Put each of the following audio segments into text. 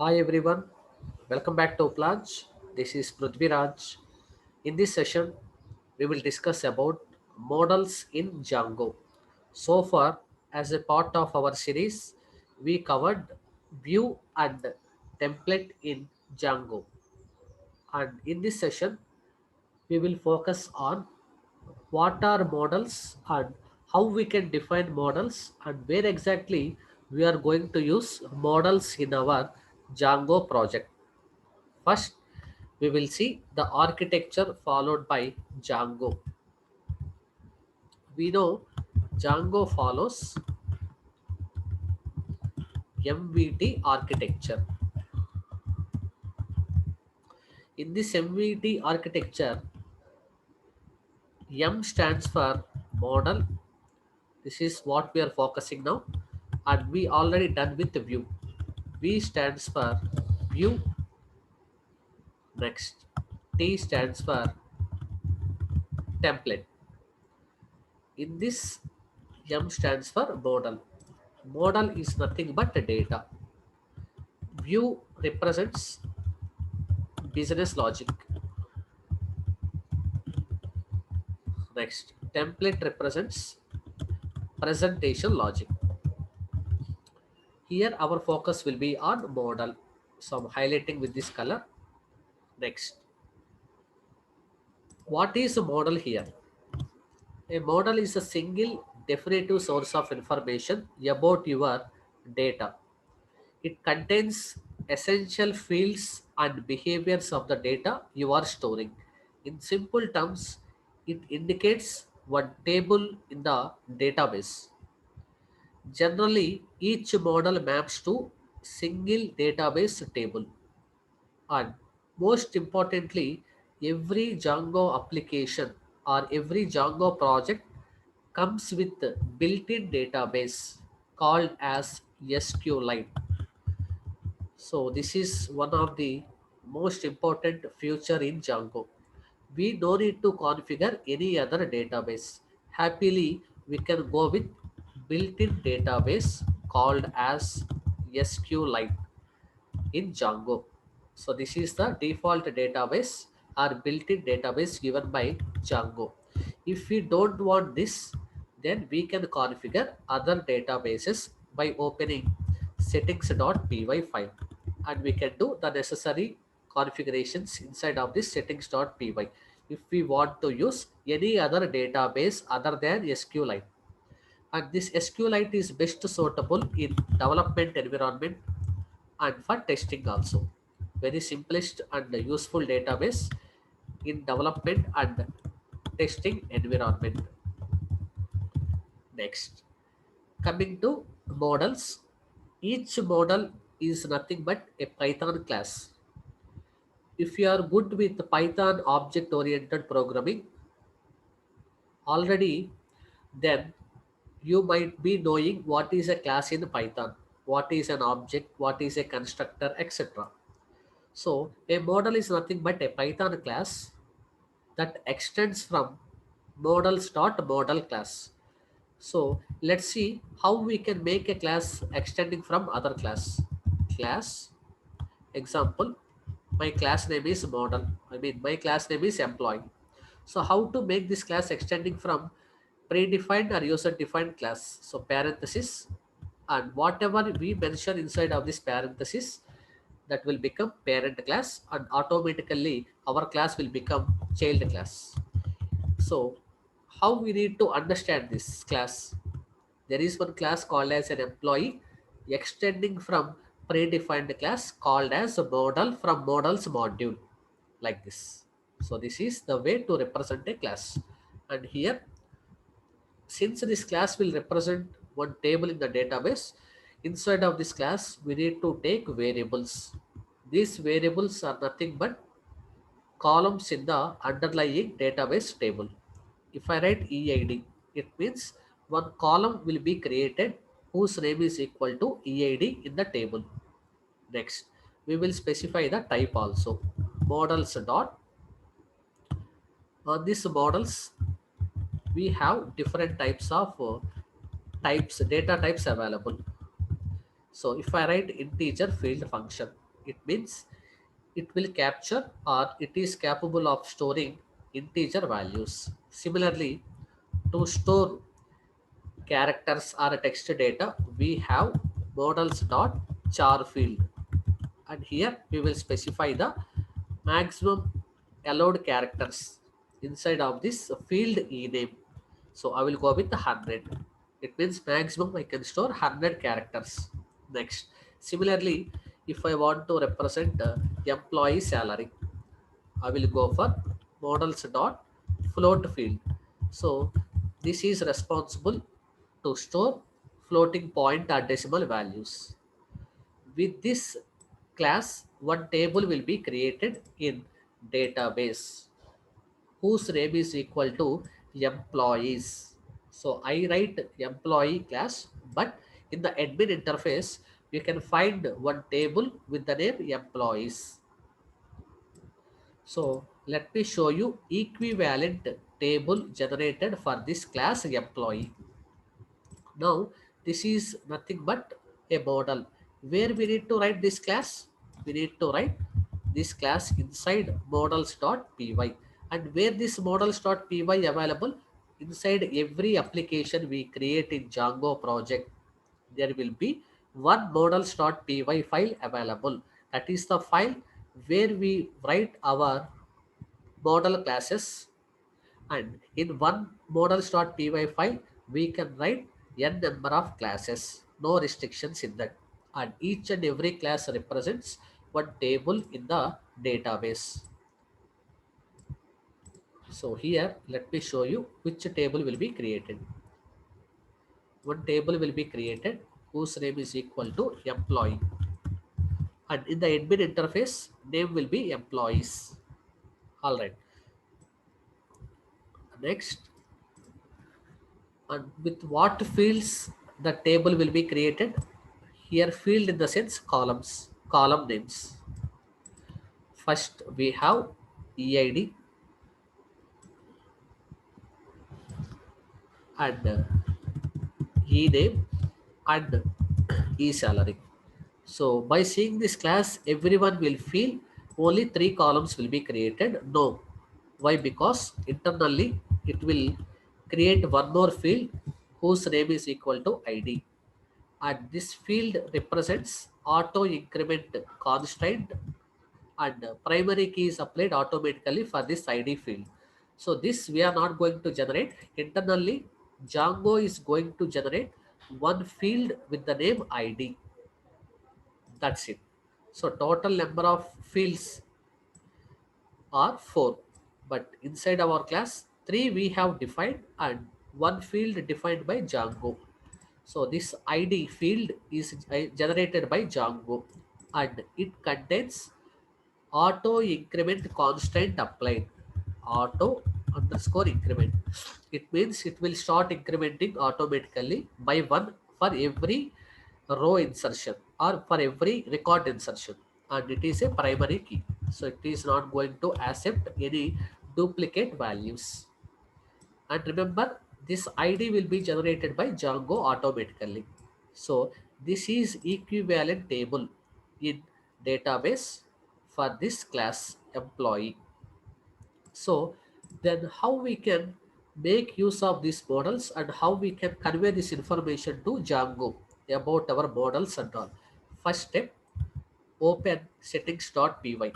Hi everyone, welcome back to Uplatz. This is Prithviraj. In this session, we will discuss about models in Django. So far, as a part of our series, we covered view and template in Django. And in this session, we will focus on what are models and how we can define models and where exactly we are going to use models in our Django project. First, we will see the architecture followed by Django. We know Django follows MVT architecture. In this MVT architecture, M stands for model. This is what we are focusing now, and we already done with the view. V stands for view. Next, T stands for template. In this, M stands for model. Model is nothing but data. View represents business logic. Next, template represents presentation logic. Here our focus will be on model. So I'm highlighting with this color. Next, what is a model here? A model is a single definitive source of information about your data. It contains essential fields and behaviors of the data you are storing. In simple terms, it indicates one table in the database. Generally, each model maps to single database table. And most importantly, every Django application or every Django project comes with a built-in database called as SQLite. So this is one of the most important feature in Django. We don't need to configure any other database. Happily, we can go with built-in database called as SQLite in Django. So this is the default database or built-in database given by Django. If we don't want this, then we can configure other databases by opening settings.py file, and we can do the necessary configurations inside of this settings.py if we want to use any other database other than SQLite. And this SQLite is best suitable in development environment and for testing also. Very simplest and useful database in development and testing environment. Next, coming to models, each model is nothing but a Python class. If you are good with Python object oriented programming already, then you might be knowing what is a class in Python, what is an object, what is a constructor, etc. So a model is nothing but a Python class that extends from models.model class. So let's see how we can make a class extending from other class. Class example, my class name is model. My class name is employee. So how to make this class extending from predefined or user defined class? So parenthesis, and whatever we mention inside of this parenthesis, that will become parent class, and automatically our class will become child class. So how we need to understand this class? There is one class called as an employee extending from predefined class called as a model from models module, like this. So this is the way to represent a class. And here, since this class will represent one table in the database, inside of this class we need to take variables. These variables are nothing but columns in the underlying database table. If I write EID, it means one column will be created whose name is equal to EID in the table. Next, we will specify the type also. Models dot. On these models, we have different types of data types available. So if I write integer field function, It means it will capture or it is capable of storing integer values. Similarly, to store characters or text data, we have models.char field, and here we will specify the maximum allowed characters inside of this field ename. So I will go with the 100. It means maximum I can store 100 characters. Next, similarly, if I want to represent employee salary, I will go for models dot float field. So this is responsible to store floating point or decimal values. With this class, one table will be created in database whose name is equal to employees. So I write employee class, but in the admin interface, you can find one table with the name employees. So let me show you equivalent table generated for this class employee. Now, this is nothing but a model. Where we need to write this class? We need to write this class inside models.py. And where this models.py available? Inside every application we create in Django project, there will be one models.py file available. That is the file where we write our model classes, and in one models.py file we can write n number of classes, no restrictions in that, and each and every class represents one table in the database. So here let me show you which table will be created. One table will be created whose name is equal to employee, and in the admin interface name will be employees. All right, next, and with what fields the table will be created? Here field in the sense columns, column names. First we have eid and ename and esalary. So by seeing this class, everyone will feel only three columns will be created. No. Why? Because internally it will create one more field whose name is equal to id, and this field represents auto increment constraint, and primary key is applied automatically for this id field. So this we are not going to generate internally. Django is going to generate one field with the name id. That's it. So total number of fields are 4, but inside our class 3 we have defined and one field defined by Django. So this id field is generated by Django, and it contains auto increment constant applied. Auto underscore increment, it means it will start incrementing automatically by one for every row insertion or for every record insertion, and it is a primary key, so it is not going to accept any duplicate values. And remember, this id will be generated by Django automatically. So this is equivalent table in database for this class employee. So then how we can make use of these models and how we can convey this information to Django about our models and all. First step, open settings.py.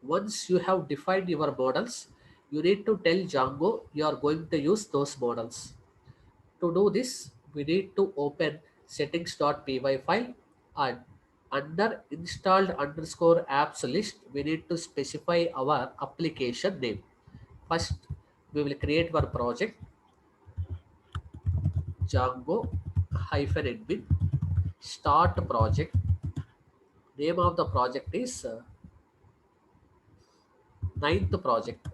Once you have defined your models, you need to tell Django you are going to use those models. To do this, we need to open settings.py file, and under installed underscore apps list, we need to specify our application name. First, we will create one project, Django -admin, start project. Name of the project is ninth project.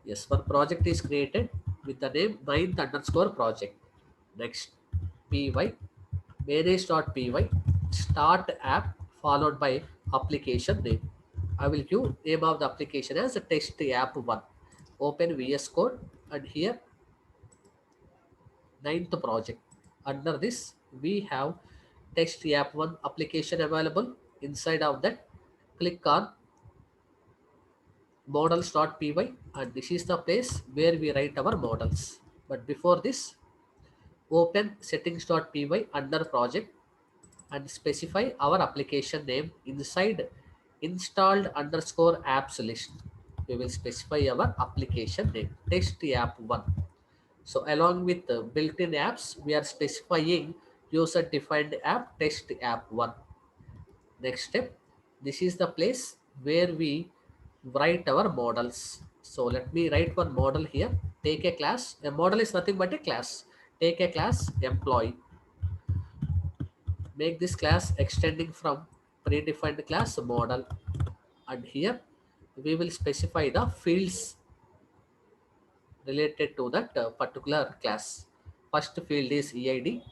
Yes, one project is created with the name ninth underscore project. Next, py manage.py start app followed by application name. I will give name of the application as a test app 1. Open VS Code, and here ninth project. Under this we have text app1 application available. Inside of that, click on models.py, and this is the place where we write our models. But before this, open settings.py under project and specify our application name inside installed underscore apps list. We will specify our application name test app 1. So along with the built-in apps, we are specifying user defined app test app 1. Next step, this is the place where we write our models. So let me write one model here. Take a class. A model is nothing but a class. Take a class employee. Make this class extending from predefined class model, and here we will specify the fields related to that particular class. First field is eid.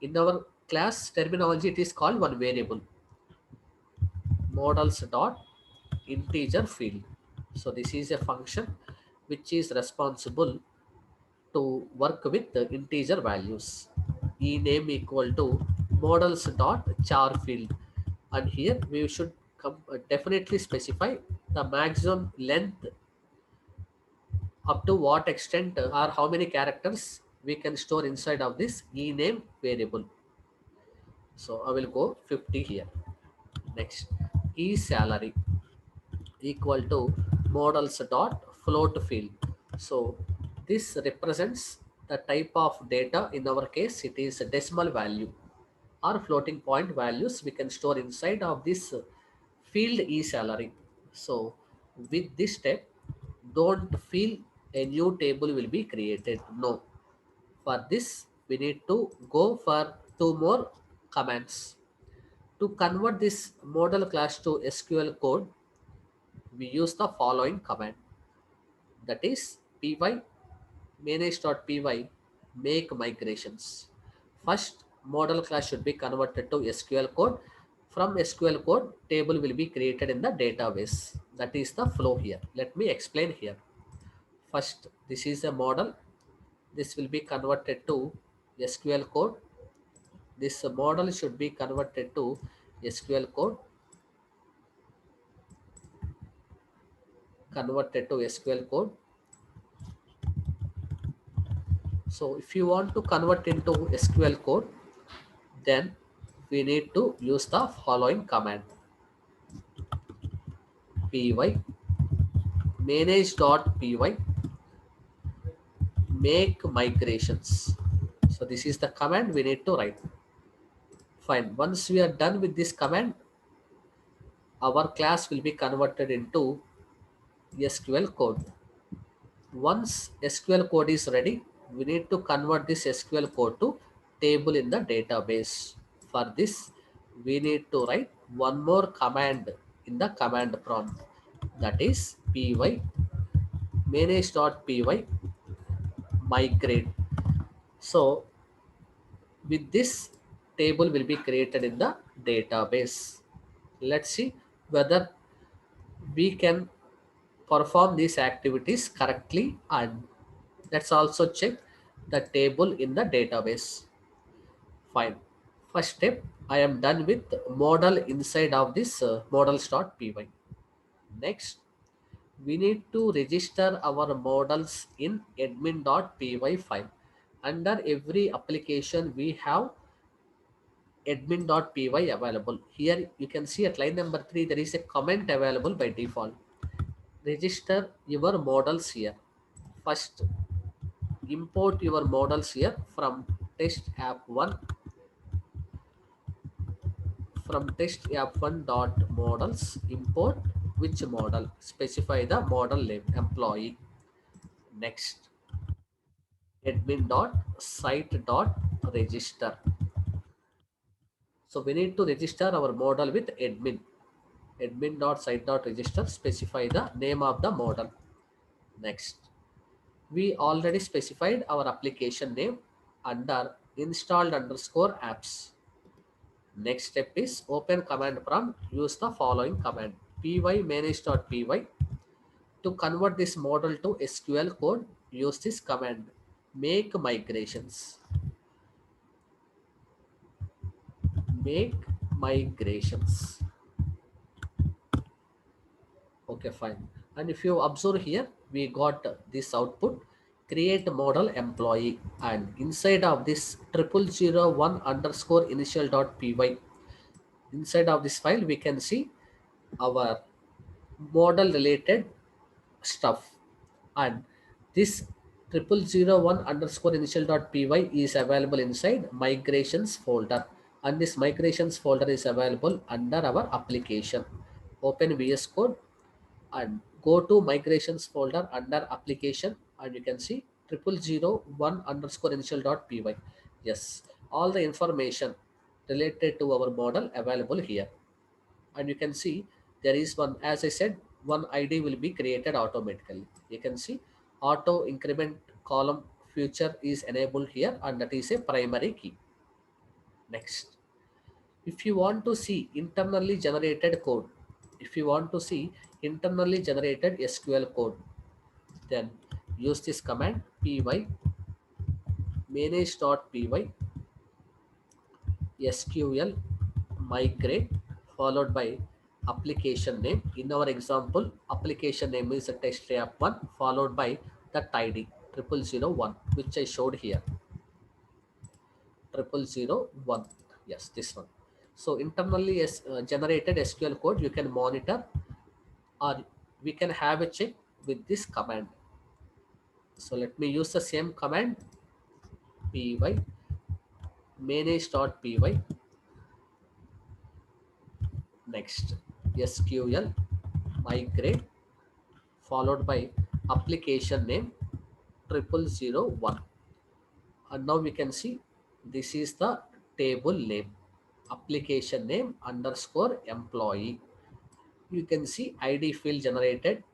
In our class terminology, it is called one variable, models dot integer field. So this is a function which is responsible to work with the integer values. Ename equal to models dot char field, and here we should definitely specify the maximum length, up to what extent or how many characters we can store inside of this ename variable. So I will go 50 here. Next, e salary equal to models dot float field. So this represents the type of data. In our case, it is a decimal value or floating point values we can store inside of this field e salary. So with this step, don't feel a new table will be created. No, for this we need to go for two more commands. To convert this model class to SQL code, we use the following command, that is py manage.py make migrations. First, model class should be converted to SQL code. From SQL code, table will be created in the database. That is the flow here. Let me explain here. First, this is a model. This will be converted to SQL code. This model should be converted to SQL code, converted to SQL code. So if you want to convert into SQL code, then we need to use the following command, py manage.py make migrations. So this is the command we need to write. Fine. Once we are done with this command, our class will be converted into SQL code. Once SQL code is ready, we need to convert this SQL code to table in the database. For this, we need to write one more command in the command prompt, that is py manage.py migrate. So with this, table will be created in the database. Let's see whether we can perform these activities correctly, and let's also check the table in the database. Fine. First step, I am done with model inside of this models.py. Next, we need to register our models in admin.py file. Under every application, we have admin.py available. Here you can see at line number 3, there is a comment available by default. Register your models here. First, import your models here from test app 1, from test app 1 dot models. Import which model, specify the model name employee. Next, admin dot site dot register. So we need to register our model with admin dot site dot register. Specify the name of the model. Next, we already specified our application name under installed underscore apps. Next step is open command prompt. Use the following command, py manage.py. To convert this model to SQL code, use this command, make migrations. make migrations. Okay, fine. And if you observe here, we got this output, create model employee, and inside of this 0001 underscore initial dot py, inside of this file we can see our model related stuff. And this 0001 underscore initial dot py is available inside migrations folder, and this migrations folder is available under our application. Open VS Code and go to migrations folder under application, and you can see 0001 underscore initial dot py. Yes, all the information related to our model available here. And you can see there is one, as I said, one id will be created automatically. You can see auto increment column feature is enabled here, and that is a primary key. Next, if you want to see internally generated code, if you want to see internally generated sql code, then use this command py manage.py sql migrate followed by application name. In our example, application name is a test app 1 followed by the id 0001, which I showed here, 0001. Yes, this one. So internally generated sql code you can monitor, or we can have a check with this command. So let me use the same command py manage.py. Next, sql migrate followed by application name 0001. And now we can see this is the table name, application name underscore employee. You can see id field generated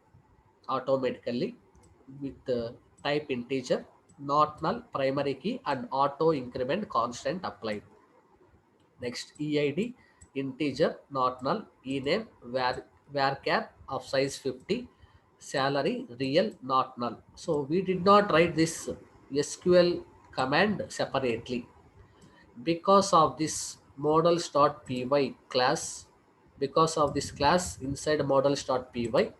automatically with the type integer, not null, primary key, and auto increment constant applied. Next, EID integer not null, ename varchar of size 50, salary real not null. So we did not write this SQL command separately because of this models.py class. Because of this class inside models.py,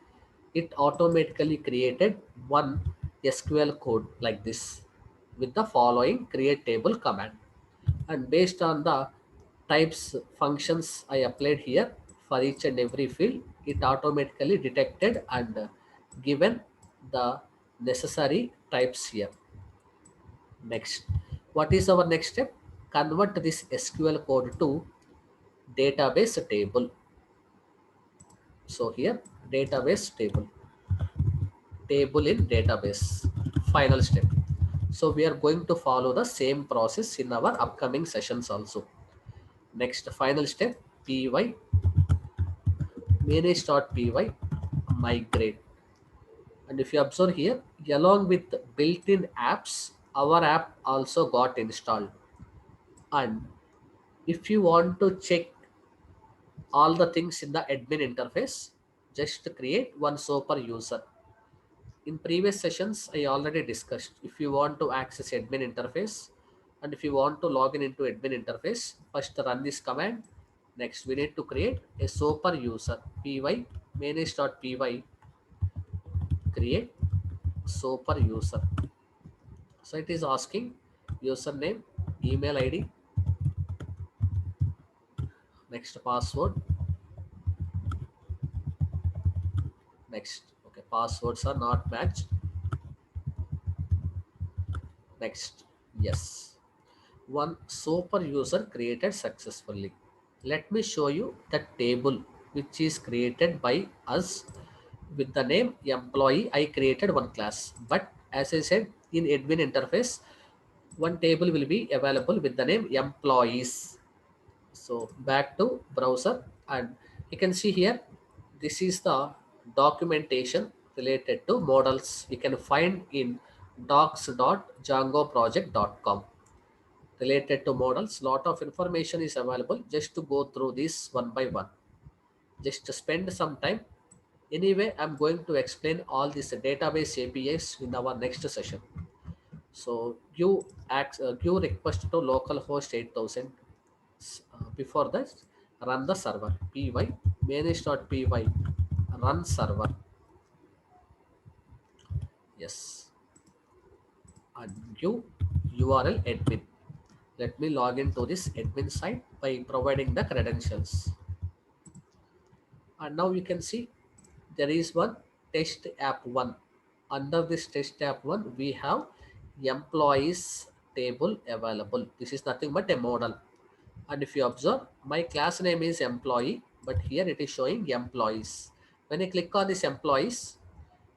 it automatically created one SQL code like this with the following create table command. And based on the types functions I applied here for each and every field, it automatically detected and given the necessary types here. Next, what is our next step? Convert this SQL code to database table. So here, database table, table in database, final step. So we are going to follow the same process in our upcoming sessions also. Next, final step, py manage.py migrate. And if you observe here, along with built-in apps, our app also got installed. And if you want to check all the things in the admin interface, just create one super user. In previous sessions, I already discussed, if you want to access admin interface and if you want to log in into admin interface, first run this command. Next, we need to create a super user, py manage.py create super user. So it is asking username, email ID, next password, next. Okay, passwords are not matched. Next, yes. One super user created successfully. Let me show you the table which is created by us with the name employee. I created one class, but as I said in admin interface, one table will be available with the name employees. So back to browser, and you can see here, this is the documentation related to models we can find in docs.djangoproject.com. Related to models, lot of information is available. Just to go through this one by one, just to spend some time. Anyway, I'm going to explain all these database APIs in our next session. So give request to localhost 8000, Before that, run the server. Py manage.py run server. Yes, and give URL admin. Let me log into this admin site by providing the credentials. And now you can see there is one test app 1. Under this test app 1 we have employees table available. This is nothing but a model. And if you observe, my class name is employee, but here it is showing employees. When I click on this employees,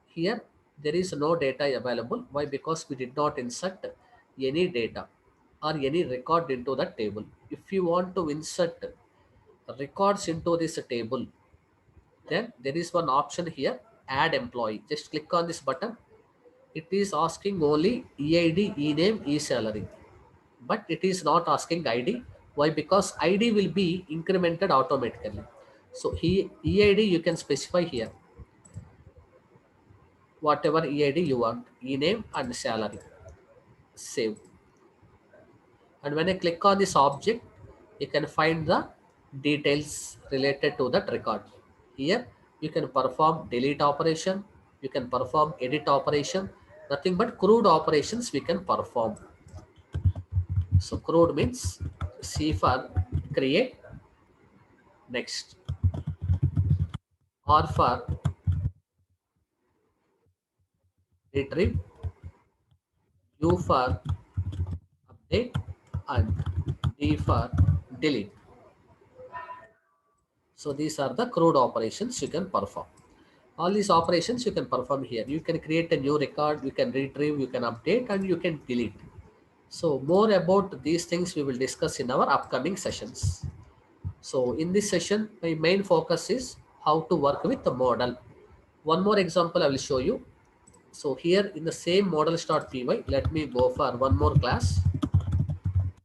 here there is no data available. Why? Because we did not insert any data or any record into the table. If you want to insert records into this table, then there is one option here, add employee. Just click on this button. It is asking only EID, e-name, e-salary, but it is not asking ID. Why? Because ID will be incremented automatically. So he EID you can specify here whatever EID you want, e-name and salary. Save. And when I click on this object, you can find the details related to that record. Here you can perform delete operation, you can perform edit operation, nothing but crude operations we can perform. So crude means C for create, next, R for retrieve, U for update, and D for delete. So these are the crude operations you can perform. All these operations you can perform here. You can create a new record, you can retrieve, you can update, and you can delete. So more about these things we will discuss in our upcoming sessions. So in this session, my main focus is how to work with the model. One more example I will show you. So here in the same models.py, let me go for one more class,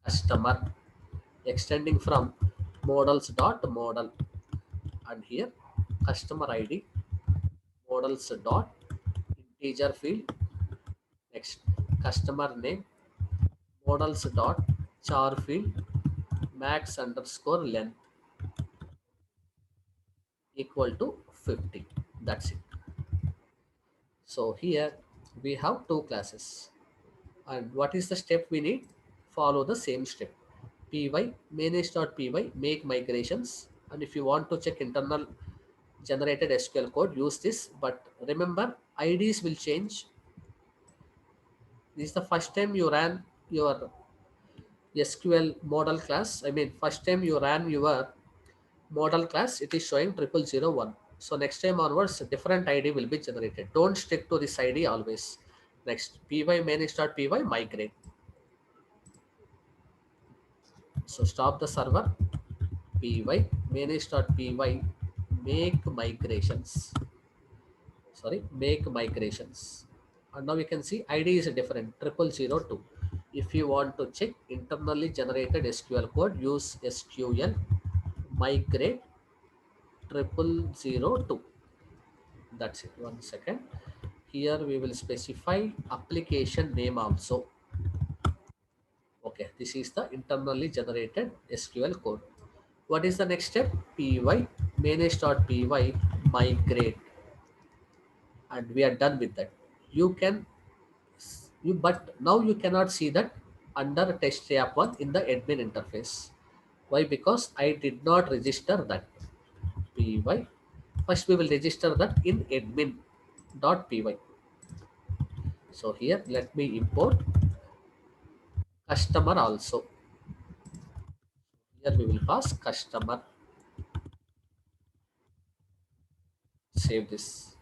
customer, extending from models.model, and here customer ID, models dot integer field, next customer name, models dot char field, max underscore length equal to 50. That's it. So here we have two classes. And what is the step we need? Follow the same step. Py manage.py make migrations. And if you want to check internal generated SQL code, use this. But remember, IDs will change. This is the first time you ran your SQL model class. I mean, first time you ran your model class, it is showing 0001. So next time onwards, a different ID will be generated. Don't stick to this ID always. Next, py manage.py migrate. So stop the server. Py manage.py make migrations. Sorry, make migrations. And now you can see ID is different, 0002. If you want to check internally generated SQL code, use SQL migrate 0002. That's it. One second. Here we will specify application name also. Okay, this is the internally generated SQL code. What is the next step? Py manage.py migrate, and we are done with that. You can but now you cannot see that under test app 1 in the admin interface. Why? Because I did not register that. Py, first we will register that in admin.py. So here let me import customer also. Here we will pass customer. Save this.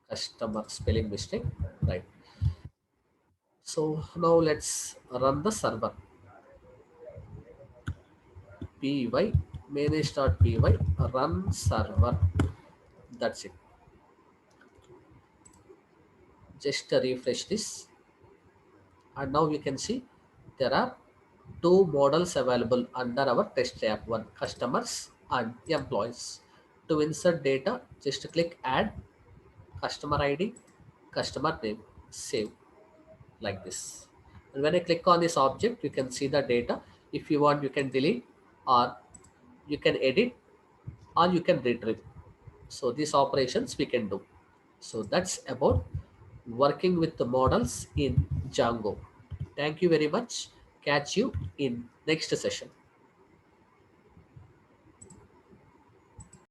Customer spelling mistake, right? So now let's run the server. Py manage.py run server. That's it. Just refresh this, and now you can see there are two models available under our test app 1, customers and employees. To insert data, just click add, customer ID, customer name, save, like this. And when I click on this object, you can see the data. If you want, you can delete, or you can edit, or you can retrieve. So these operations we can do. So that's about working with the models in Django. Thank you very much. Catch you in next session.